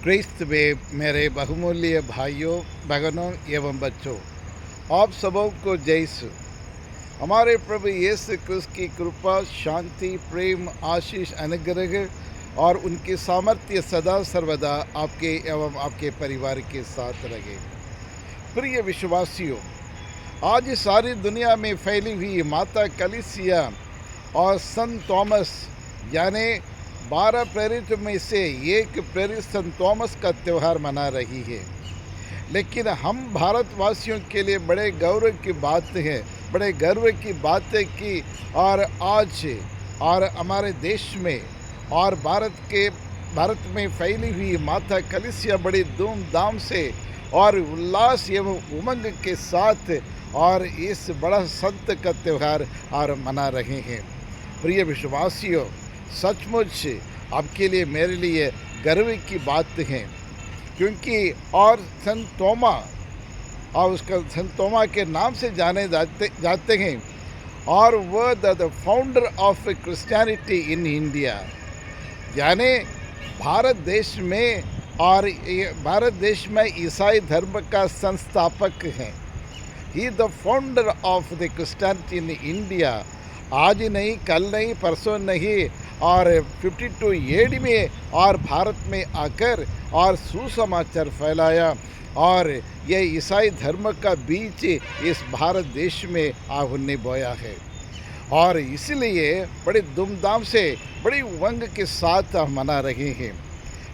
क्रिस्त में मेरे बहुमूल्य भाइयों, बहनों एवं बच्चों, आप सबों को जय यीशु। हमारे प्रभु यीशु क्रिस्त की कृपा, शांति, प्रेम, आशीष, अनुग्रह और उनकी सामर्थ्य सदा सर्वदा आपके एवं आपके परिवार के साथ रहे। प्रिय विश्वासियों, आज सारी दुनिया में फैली हुई माता कलीसिया और संत थॉमस यानी 12 प्रेरित में से एक प्रेरित संत थॉमस का त्यौहार मना रही है। लेकिन हम भारतवासियों के लिए बड़े गर्व की बात है कि और आज और हमारे देश में और भारत में फैली हुई माता कलीसिया बड़ी धूमधाम से और उल्लास एवं उमंग के साथ और इस बड़ा संत का त्यौहार और मना रहे हैं। प्रिय विश्वासियों, सचमुच आपके लिए मेरे लिए गर्व की बात है, क्योंकि और संत थोमा और उसका संत थोमा के नाम से जाने जाते हैं और वह the founder of Christianity in India, यानी भारत देश में ईसाई धर्म का संस्थापक हैं। He the founder of the Christianity in India. आज नहीं, कल नहीं, परसों नहीं, और 52 एडी में और भारत में आकर और सुसमाचार फैलाया और ये ईसाई धर्म का बीज इस भारत देश में उन्होंने बोया है। और इसलिए बड़े धूमधाम से बड़ी उमंग के साथ मना रहे हैं।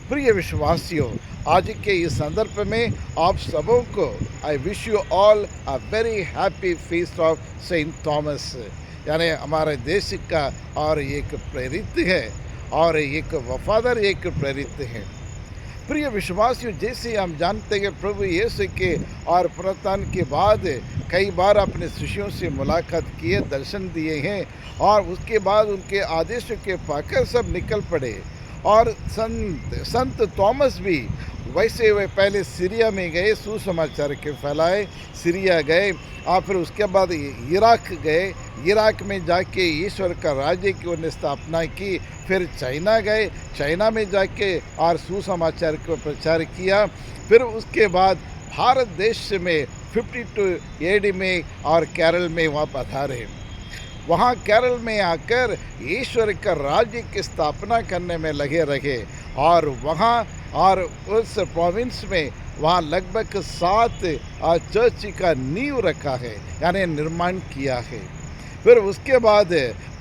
प्रिय विश्वासियों, आज के इस संदर्भ में आप सबों को I wish you all a very happy feast of saint Thomas, यानी हमारे देश का और एक प्रेरित है और एक वफादार एक प्रेरित है। प्रिय विश्वासियों, जैसे हम जानते हैं प्रभु यीशु के और पुनरुत्थान के बाद कई बार अपने शिष्यों से मुलाकात किए, दर्शन दिए हैं और उसके बाद उनके आदेशों के पाकर सब निकल पड़े। और संत थॉमस भी वैसे वे पहले सीरिया में गए, सुसमाचार के फैलाए, सीरिया गए और फिर उसके बाद इराक गए, इराक में जाके ईश्वर का राज्य की उन्हें स्थापना की। फिर चाइना गए, चाइना में जाके और सुसमाचार को प्रचार किया। फिर उसके बाद भारत देश में 52 एडी में और केरल में वहाँ पधारे। वहाँ केरल में आकर ईश्वर का राज्य की स्थापना करने में लगे रहे और वहाँ और उस प्रोविंस में वहाँ लगभग 7 चर्च का नींव रखा है, यानी निर्माण किया है। फिर उसके बाद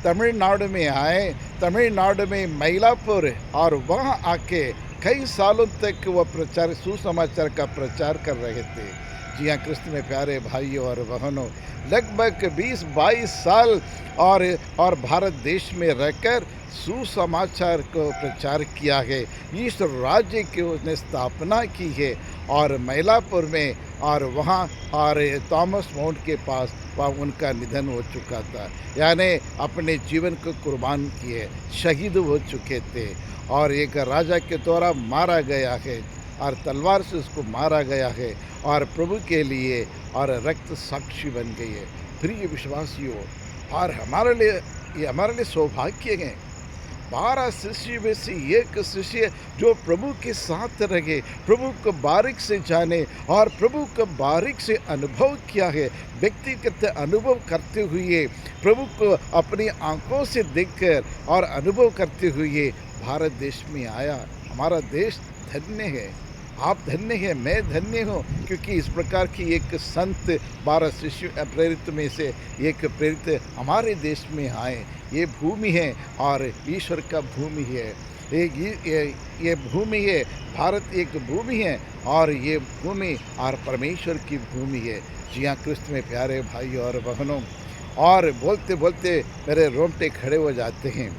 तमिलनाडु में आए, तमिलनाडु में मईलापुर और वहाँ आके कई सालों तक वह सुसमाचार का प्रचार कर रहे थे। जी हाँ, कृष्ण में प्यारे भाइयों और बहनों, लगभग 20-22 साल और भारत देश में रहकर सुसमाचार को प्रचार किया है। इस राज्य की उसने स्थापना की है और मईलापुर में और वहाँ और थॉमस माउंट के पास वहाँ उनका निधन हो चुका था, यानी अपने जीवन को कुर्बान किए, शहीद हो चुके थे और एक राजा के द्वारा मारा गया है और तलवार से उसको मारा गया है और प्रभु के लिए और रक्त साक्षी बन गई है। प्रिय विश्वासियों, और हमारे लिए सौभाग्य है 12 शिष्य में से एक शिष्य जो प्रभु के साथ रहे, प्रभु को बारीक से जाने और प्रभु को बारीक से अनुभव किया है। व्यक्तिगत अनुभव करते हुए प्रभु को अपनी आंखों से देखकर और अनुभव करते हुए भारत देश में आया। हमारा देश धन्य है, आप धन्य हैं, मैं धन्य हूँ, क्योंकि इस प्रकार की एक संत 12 शिष्य प्रेरित में से एक प्रेरित हमारे देश में आए। ये भूमि है और ईश्वर का भूमि है। ये भूमि है, भारत एक भूमि है और ये भूमि और परमेश्वर की भूमि है। जी हाँ, कृष्ण में प्यारे भाइयों और बहनों, और बोलते बोलते मेरे रोंगटे खड़े हो जाते हैं,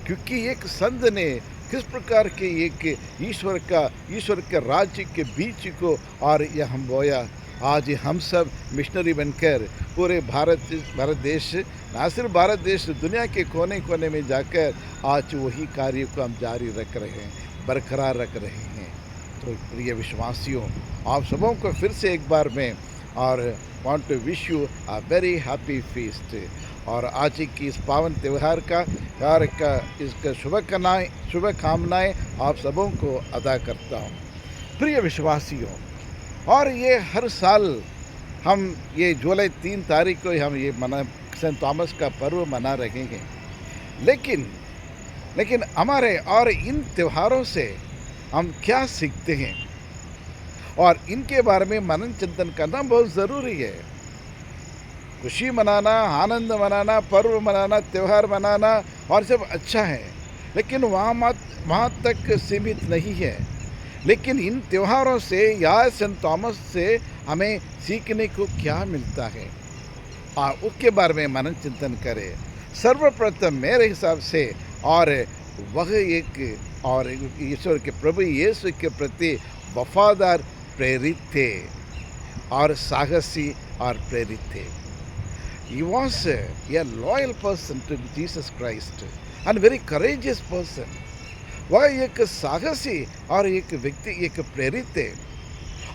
क्योंकि एक संत ने किस प्रकार के एक ईश्वर के राज्य के बीज को और यह हम बोया। आज हम सब मिशनरी बनकर पूरे भारत देश, ना सिर्फ भारत देश, दुनिया के कोने कोने में जाकर आज वही कार्य को हम जारी रख रहे हैं, बरकरार रख रहे हैं। तो प्रिय विश्वासियों, आप सबों को फिर से एक बार मैं और want to wish you a very happy feast. और आज की इस पावन त्यौहार का इसका शुभकामनाएं आप सबों को अदा करता हूँ। प्रिय विश्वासियों, और ये हर साल हम ये जुलाई 3 तारीख को हम ये सेंट थॉमस का पर्व मना रहे हैं। लेकिन हमारे और इन त्योहारों से हम क्या सीखते हैं और इनके बारे में मनन चिंतन करना बहुत ज़रूरी है। खुशी मनाना, आनंद मनाना, पर्व मनाना, त्यौहार मनाना और सब अच्छा है, लेकिन वहाँ तक सीमित नहीं है। लेकिन इन त्योहारों से या सेंट थॉमस से हमें सीखने को क्या मिलता है उसके बारे में मनन चिंतन करें। सर्वप्रथम मेरे हिसाब से और वह एक और ईश्वर के प्रभु यीशु के प्रति वफादार प्रेरित थे और साहसी और प्रेरित थे। He was a loyal person to Jesus Christ and very courageous person. वह एक साहसी और एक व्यक्ति, एक प्रेरित थे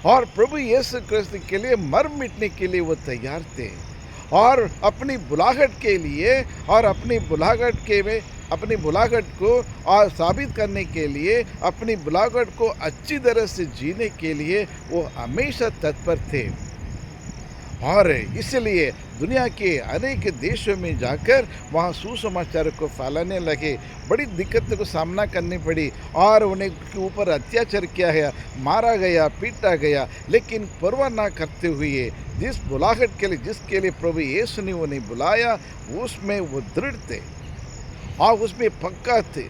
और प्रभु यीशु क्रिस्त के लिए मर मिटने के लिए वो तैयार थे और अपनी बुलाहट के लिए और अपनी बुलाहट को और साबित करने के लिए, अपनी बुलाहट को अच्छी तरह से जीने के लिए वो हमेशा तत्पर थे। और इसलिए दुनिया के अनेक देशों में जाकर वहाँ सुसमाचार को फैलाने लगे। बड़ी दिक्कत को सामना करनी पड़ी और उन्हें के ऊपर अत्याचार किया गया, मारा गया, पीटा गया, लेकिन परवाह ना करते हुए जिस बुलाहट के लिए, जिसके लिए प्रभु यीशु ने उन्हें बुलाया, उसमें वो दृढ़ थे और उसमें पक्का थे।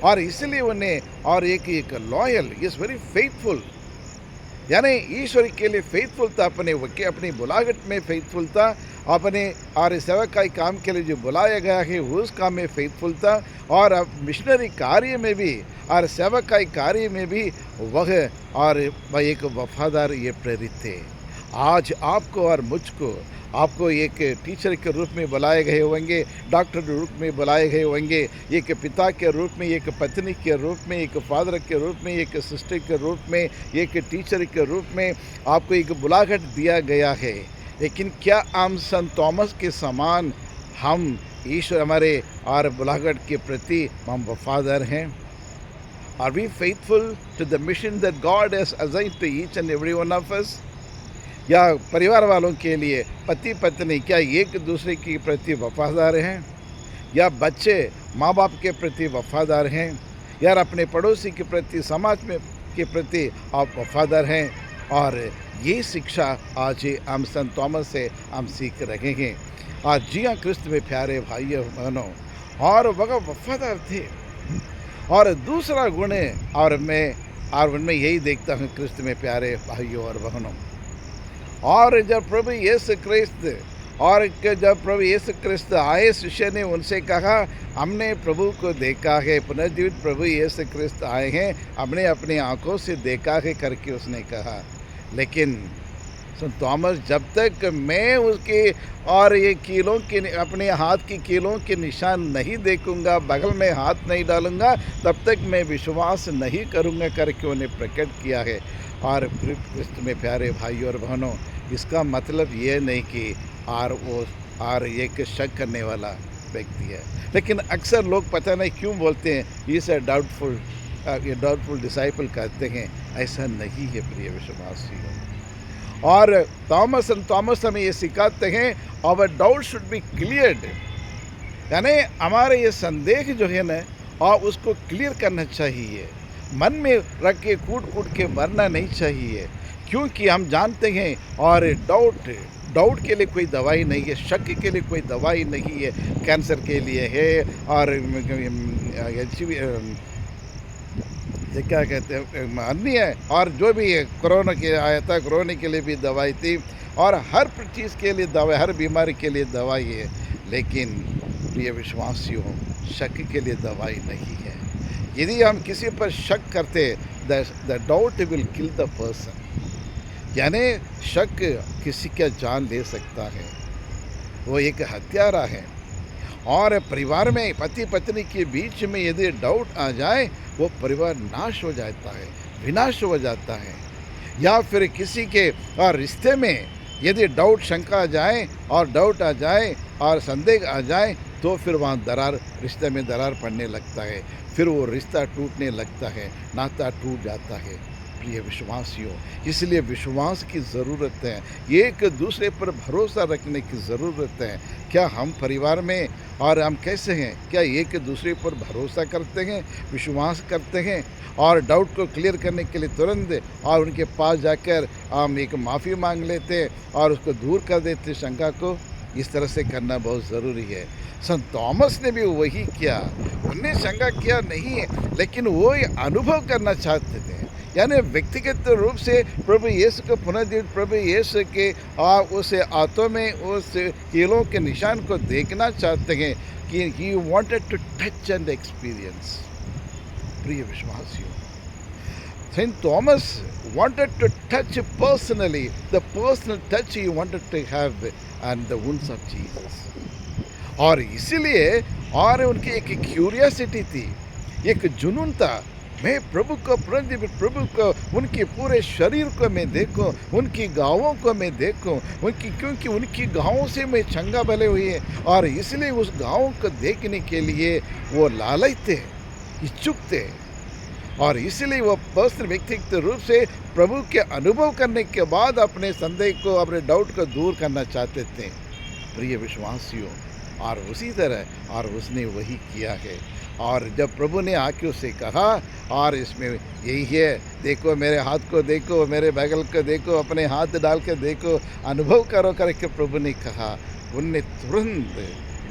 और इसलिए उन्हें और एक लॉयल, इज वेरी फेथफुल, यानी ईश्वर के लिए फेथफुल था, अपनी बुलाहट में फेथफुल था, अपने और सेवकाई काम के लिए जो बुलाया गया है उस काम में फेथफुल था और मिशनरी कार्य में भी और सेवकाई कार्य में भी वह और एक वफादार ये प्रेरित थे। आज आपको और मुझको, आपको एक टीचर के रूप में बुलाए गए होंगे, डॉक्टर के रूप में बुलाए गए होंगे, एक पिता के रूप में, एक पत्नी के रूप में, एक फादर के रूप में, एक सिस्टर के रूप में, एक टीचर के रूप में आपको एक बुलाहट दिया गया है। लेकिन क्या हम सेंट थॉमस के समान हम ईश्वर हमारे और बुलाहट के प्रति हम वफादार हैं? Are we faithful to the mission that god has assigned to each and every one of us? या परिवार वालों के लिए पति पत्नी क्या एक दूसरे के प्रति वफादार हैं? या बच्चे माँ बाप के प्रति वफादार हैं? या अपने पड़ोसी के प्रति, समाज में के प्रति आप वफादार हैं? और ये शिक्षा आज हम सेंट थॉमस से हम सीख रहे हैं। आज जी हाँ, क्रिस्त में प्यारे भाइयों बहनों, और वह वफादार थे। और दूसरा गुण और उनमें यही देखता हूँ क्रिस्त में प्यारे भाइयों और बहनों, और जब प्रभु यीशु क्रिस्त आए, शिष्य ने उनसे कहा, हमने प्रभु को देखा है, पुनर्जीवित प्रभु यीशु क्रिस्त आए हैं, हमने अपनी आंखों से देखा है करके उसने कहा। लेकिन सेंट थॉमस, जब तक मैं उसके और ये कीलों के, अपने हाथ की कीलों के निशान नहीं देखूंगा, बगल में हाथ नहीं डालूंगा, तब तक मैं विश्वास नहीं करूंगा करके उन्हें प्रकट किया है। और क्रिस्त में प्यारे भाइयों और बहनों, इसका मतलब ये नहीं कि वो एक शक करने वाला व्यक्ति है, लेकिन अक्सर लोग पता नहीं क्यों बोलते हैं इस डाउटफुल डिसाइपल कहते हैं। ऐसा नहीं है प्रिय विश्वासियों। और थॉमस हमें ये सिखाते हैं, our doubt should be cleared, यानी हमारे ये संदेह जो है ना, और उसको क्लियर करना चाहिए, मन में रख के कूट के मरना नहीं चाहिए, क्योंकि हम जानते हैं और डाउट के लिए कोई दवाई नहीं है, शक के लिए कोई दवाई नहीं है। कैंसर के लिए है और ये क्या कहते हैं, अन्य और जो भी है, कोरोना के आया था, कोरोना के लिए भी दवाई थी और हर चीज़ के लिए दवाई, हर बीमारी के लिए दवाई है। लेकिन प्रिय विश्वासियों, शक के लिए दवाई नहीं है। यदि हम किसी पर शक करते, the doubt will kill the person, यानी शक किसी का जान ले सकता है, वो एक हत्यारा है। और परिवार में पति पत्नी के बीच में यदि डाउट आ जाए, वो परिवार नाश हो जाता है, विनाश हो जाता है। या फिर किसी के रिश्ते में यदि डाउट शंका आ जाए और डाउट आ जाए और संदेह आ जाए तो फिर वहाँ दरार, रिश्ते में दरार पड़ने लगता है, फिर वो रिश्ता टूटने लगता है, नाता टूट जाता है। प्रिय विश्वासियों, इसलिए विश्वास की ज़रूरत है, एक दूसरे पर भरोसा रखने की ज़रूरत है। क्या हम परिवार में और हम कैसे हैं? क्या एक दूसरे पर भरोसा करते हैं, विश्वास करते हैं और डाउट को क्लियर करने के लिए तुरंत और उनके पास जाकर हम एक माफ़ी मांग लेते और उसको दूर कर देते शंका को? इस तरह से करना बहुत ज़रूरी है। संत थॉमस ने भी वही किया, उनने शंका किया नहीं है, लेकिन वो ये अनुभव करना चाहते थे, यानी व्यक्तिगत रूप से प्रभु यीशु को पुनर्जीवित प्रभु यीशु के उस आत्मा में उस कीलों के निशान को देखना चाहते हैं कि he wanted to touch and experience. प्रिय विश्वासियों, Saint Thomas wanted to touch personally, the personal touch he wanted to have and the wounds of Jesus. और इसीलिए और उनकी एक क्यूरियोसिटी थी, एक जुनून था, मैं प्रभु को प्रभु को उनके पूरे शरीर को मैं देखूं, उनकी गाँवों को मैं देखूं, क्योंकि उनकी गाँवों से मैं चंगा भले हुई है और इसलिए उस गाँव को देखने के लिए वो लालच थे, इच्छुक थे और इसलिए वो पर्सनल व्यक्तिगत रूप से प्रभु के अनुभव करने के बाद अपने संदेह को, अपने डाउट को दूर करना चाहते थे। प्रिय विश्वासियों, और उसी तरह और उसने वही किया है। और जब प्रभु ने आके उससे कहा और इसमें यही है, देखो मेरे हाथ को देखो, मेरे बगल को देखो, अपने हाथ डाल कर देखो, अनुभव करो करके प्रभु ने कहा, उनने तुरंत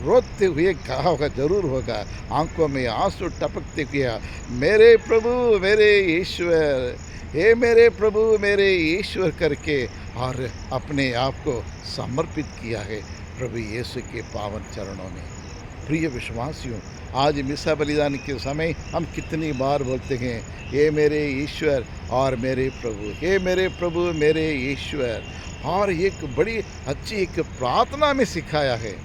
रोते हुए कहा होगा, जरूर होगा, आंखों में आंसू टपकते हुए, मेरे प्रभु मेरे ईश्वर, हे मेरे प्रभु मेरे ईश्वर करके और अपने आप को समर्पित किया है प्रभु यीशु के पावन चरणों में। प्रिय विश्वासियों, आज मिसा बलिदान के समय हम कितनी बार बोलते हैं, हे मेरे ईश्वर और मेरे प्रभु, हे मेरे प्रभु मेरे ईश्वर, और एक बड़ी अच्छी एक प्रार्थना में सिखाया है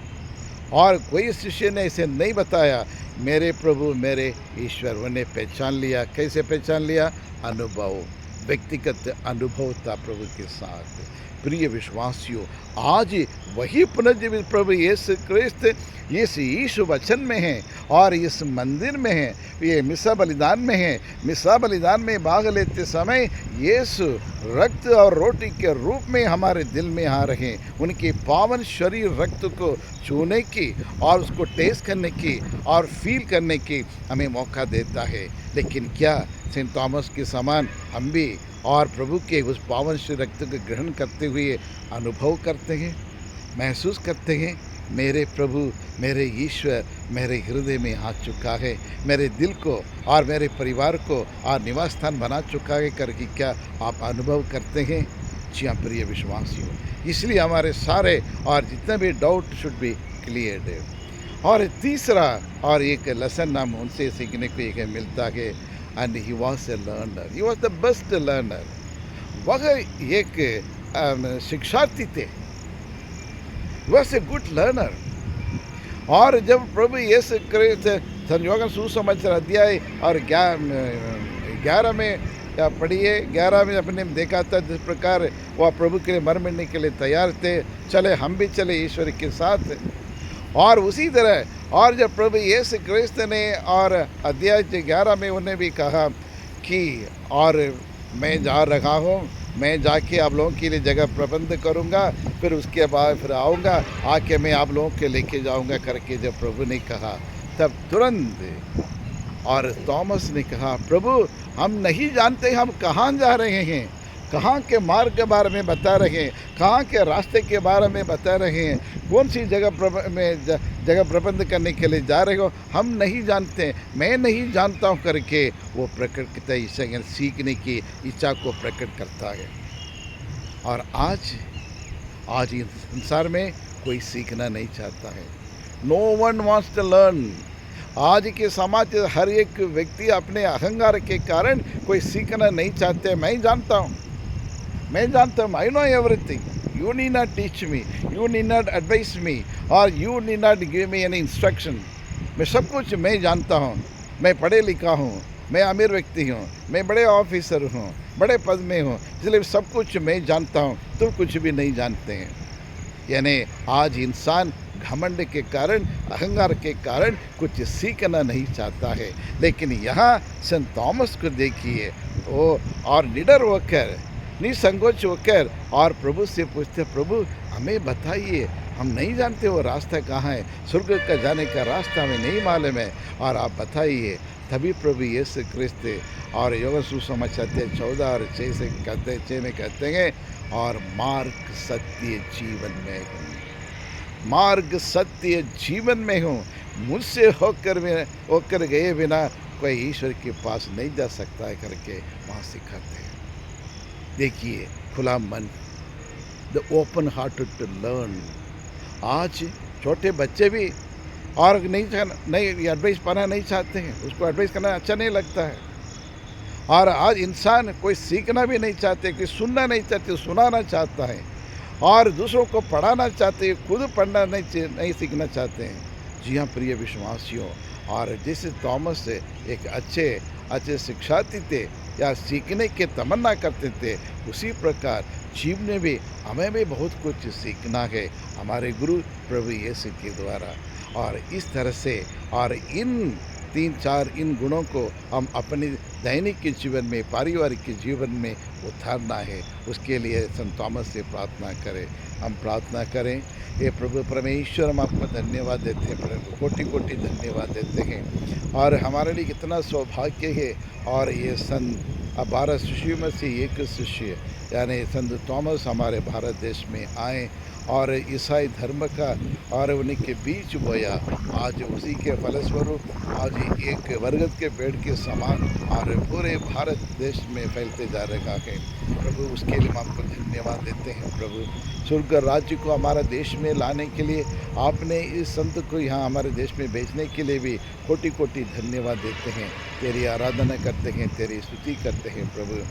और कोई शिष्य ने इसे नहीं बताया, मेरे प्रभु मेरे ईश्वर। उन्हें पहचान लिया, कैसे पहचान लिया? अनुभव, व्यक्तिगत अनुभव था प्रभु के साथ। प्रिय विश्वासियों, आज वही पुनर्जीवित प्रभु यीशु क्रिस्त इस यीशु वचन में है और इस मंदिर में है, ये मिसा बलिदान में है। मिसा बलिदान में भाग लेते समय यीशु रक्त और रोटी के रूप में हमारे दिल में आ रहे, उनके पावन शरीर रक्त को छूने की और उसको टेस्ट करने की और फील करने की हमें मौका देता है। लेकिन क्या सेंट थॉमस के समान हम भी और प्रभु के उस पावन श्री रक्त को ग्रहण करते हुए अनुभव करते हैं, महसूस करते हैं, मेरे प्रभु मेरे ईश्वर मेरे हृदय में आ चुका है, मेरे दिल को और मेरे परिवार को और निवास स्थान बना चुका है करके क्या आप अनुभव करते हैं? जी हाँ प्रिय विश्वासियों, इसलिए हमारे सारे और जितने भी डाउट शुड बी क्लियर्ड है। और तीसरा और एक लेसन हम उनसे सीखने को एक मिलता है, and he was a learner, he was the best learner. वह एक शिक्षार्थी थे, वॉज ए गुड लर्नर। और जब प्रभु यीशु क्रिस्त संयोगन सुसमाचार अध्याय और 11 में पढ़िए, 11 में अपने देखा था जिस प्रकार वह प्रभु के लिए मर मिटने के लिए तैयार थे, चले हम भी चले ईश्वर के साथ। और उसी तरह और जब प्रभु यीशु क्रिस्त ने और अध्याय 11 में उन्हें भी कहा कि और मैं जा रहा हूँ, मैं जाके आप लोगों के लिए जगह प्रबंध करूँगा, फिर उसके बाद फिर आऊँगा, आके मैं आप लोगों के लेके जाऊँगा करके जब प्रभु ने कहा, तब तुरंत और थॉमस ने कहा, प्रभु हम नहीं जानते हम कहाँ जा रहे हैं, कहाँ के मार्ग के बारे में बता रहे हैं, कहाँ के रास्ते के बारे में बता रहे हैं, कौन सी जगह प्रबंध करने के लिए जा रहे हो, हम नहीं जानते, मैं नहीं जानता हूँ करके वो प्रकट करता है, इसे सीखने की इच्छा को प्रकट करता है। और आज इस संसार में कोई सीखना नहीं चाहता है, no one wants to learn. आज के समाज हर एक व्यक्ति अपने अहंकार के कारण कोई सीखना नहीं चाहते। मैं जानता हूँ, I know everything, you need not teach me, you need not advise me और you need not give me any instruction. मैं सब कुछ मैं जानता हूँ, मैं पढ़े लिखा हूँ मैं अमीर व्यक्ति हूँ, मैं बड़े ऑफिसर हूँ, बड़े पद में हूँ, इसलिए सब कुछ मैं जानता हूँ, तुम कुछ भी नहीं जानते हैं। यानी आज इंसान घमंड के कारण, अहंकार के कारण कुछ सीखना नहीं चाहता है। लेकिन यहाँ सेंट थॉमस को देखिए, वो और निडर होकर, निसंकोच होकर और प्रभु से पूछते, प्रभु हमें बताइए, हम नहीं जानते वो रास्ता कहाँ है, स्वर्ग का जाने का रास्ता हमें नहीं मालूम है, और आप बताइए। तभी प्रभु यीशु क्रिस्त और योग सुसमाचार 14 और 6 से कहते 6 में कहते हैं, और मार्ग सत्य जीवन में हूँ, मार्ग सत्य जीवन में हूँ, मुझसे होकर गए बिना कोई ईश्वर के पास नहीं जा सकता है करके वहाँ सिखाते हैं। देखिए, खुला मन, the open hearted to learn. आज छोटे बच्चे भी और नहीं एडवाइस पाना नहीं चाहते हैं, उसको एडवाइस करना अच्छा नहीं लगता है। और आज इंसान कोई सीखना भी नहीं चाहते, कोई सुनना नहीं चाहते, सुनाना चाहता है, और दूसरों को पढ़ाना चाहते हैं, खुद पढ़ना नहीं सीखना चाहते हैं। जी हाँ प्रिय विश्वासियों, और जैसे थॉमस एक अच्छे शिक्षार्थी थे या सीखने के तमन्ना करते थे, उसी प्रकार जीवन में भी हमें भी बहुत कुछ सीखना है हमारे गुरु प्रभु यीशु के द्वारा। और इस तरह से और इन 3-4 इन गुणों को हम अपने दैनिक के जीवन में, पारिवारिक के जीवन में उतारना है। उसके लिए संत थॉमस से प्रार्थना करें। हम प्रार्थना करें, ये प्रभु परमेश्वर, हम आपको धन्यवाद देते हैं, प्रभु कोटि-कोटि धन्यवाद देते हैं। और हमारे लिए कितना सौभाग्य है, और ये संत 12 शिष्यों में से एक शिष्य यानी संत थॉमस हमारे भारत देश में आए और ईसाई धर्म का और उनके बीच बोया। आज उसी के फलस्वरूप आज एक बरगद के पेड़ के समान और पूरे भारत देश में फैलते जा रहा है। प्रभु उसके लिए हम आपको धन्यवाद देते हैं। प्रभु स्वर्ग राज्य को हमारा देश में लाने के लिए आपने इस संत को यहाँ हमारे देश में भेजने के लिए भी कोटि-कोटि धन्यवाद देते हैं। तेरी आराधना करते हैं, तेरी स्तुति करते हैं। प्रभु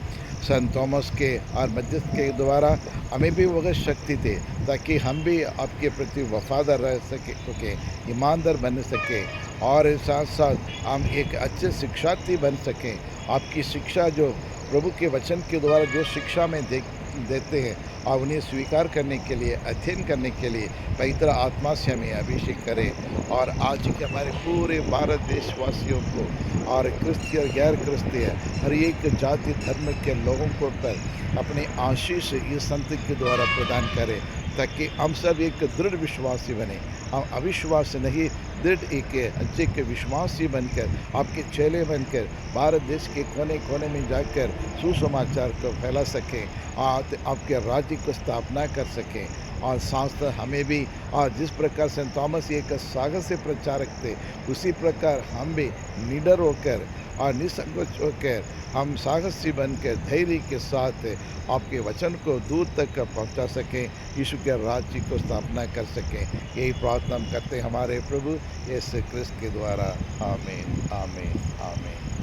संत थॉमस के और मध्यस्थ के द्वारा हमें भी वह शक्ति दे, ताकि हम भी आपके प्रति वफादार रह सके, ईमानदार बन सके, और साथ साथ हम एक अच्छे शिक्षार्थी बन सकें। आपकी शिक्षा जो प्रभु के वचन के द्वारा जो शिक्षा में देते हैं, और उन्हें स्वीकार करने के लिए, अध्ययन करने के लिए पवित्र आत्मा से हमें अभिषेक करें। और आज के हमारे पूरे भारत देशवासियों को और क्रिस्तीय और गैर क्रिस्तीय हर एक जाति धर्म के लोगों को पर अपने आशीष इस संत के द्वारा प्रदान करें, ताकि हम सब एक दृढ़ विश्वासी बने। हम अविश्वास नहीं, दृढ़ एक अच्छे के विश्वासी बनकर, आपके चेले बनकर भारत देश के कोने कोने में जाकर सुसमाचार को फैला सकें, आपके राज्य को स्थापना कर सकें। और साथ हमें भी, और जिस प्रकार सेंट थॉमस एक साहस से प्रचारक थे, उसी प्रकार हम भी निडर होकर और निसंकोच होकर हम साहसी बनकर धैर्य के साथ आपके वचन को दूर तक पहुंचा सकें, यीशु के राज्य को स्थापना कर सकें। यही प्रार्थना हम करते हैं हमारे प्रभु यीशु क्रिस्त के द्वारा। आमीन, आमीन, आमीन।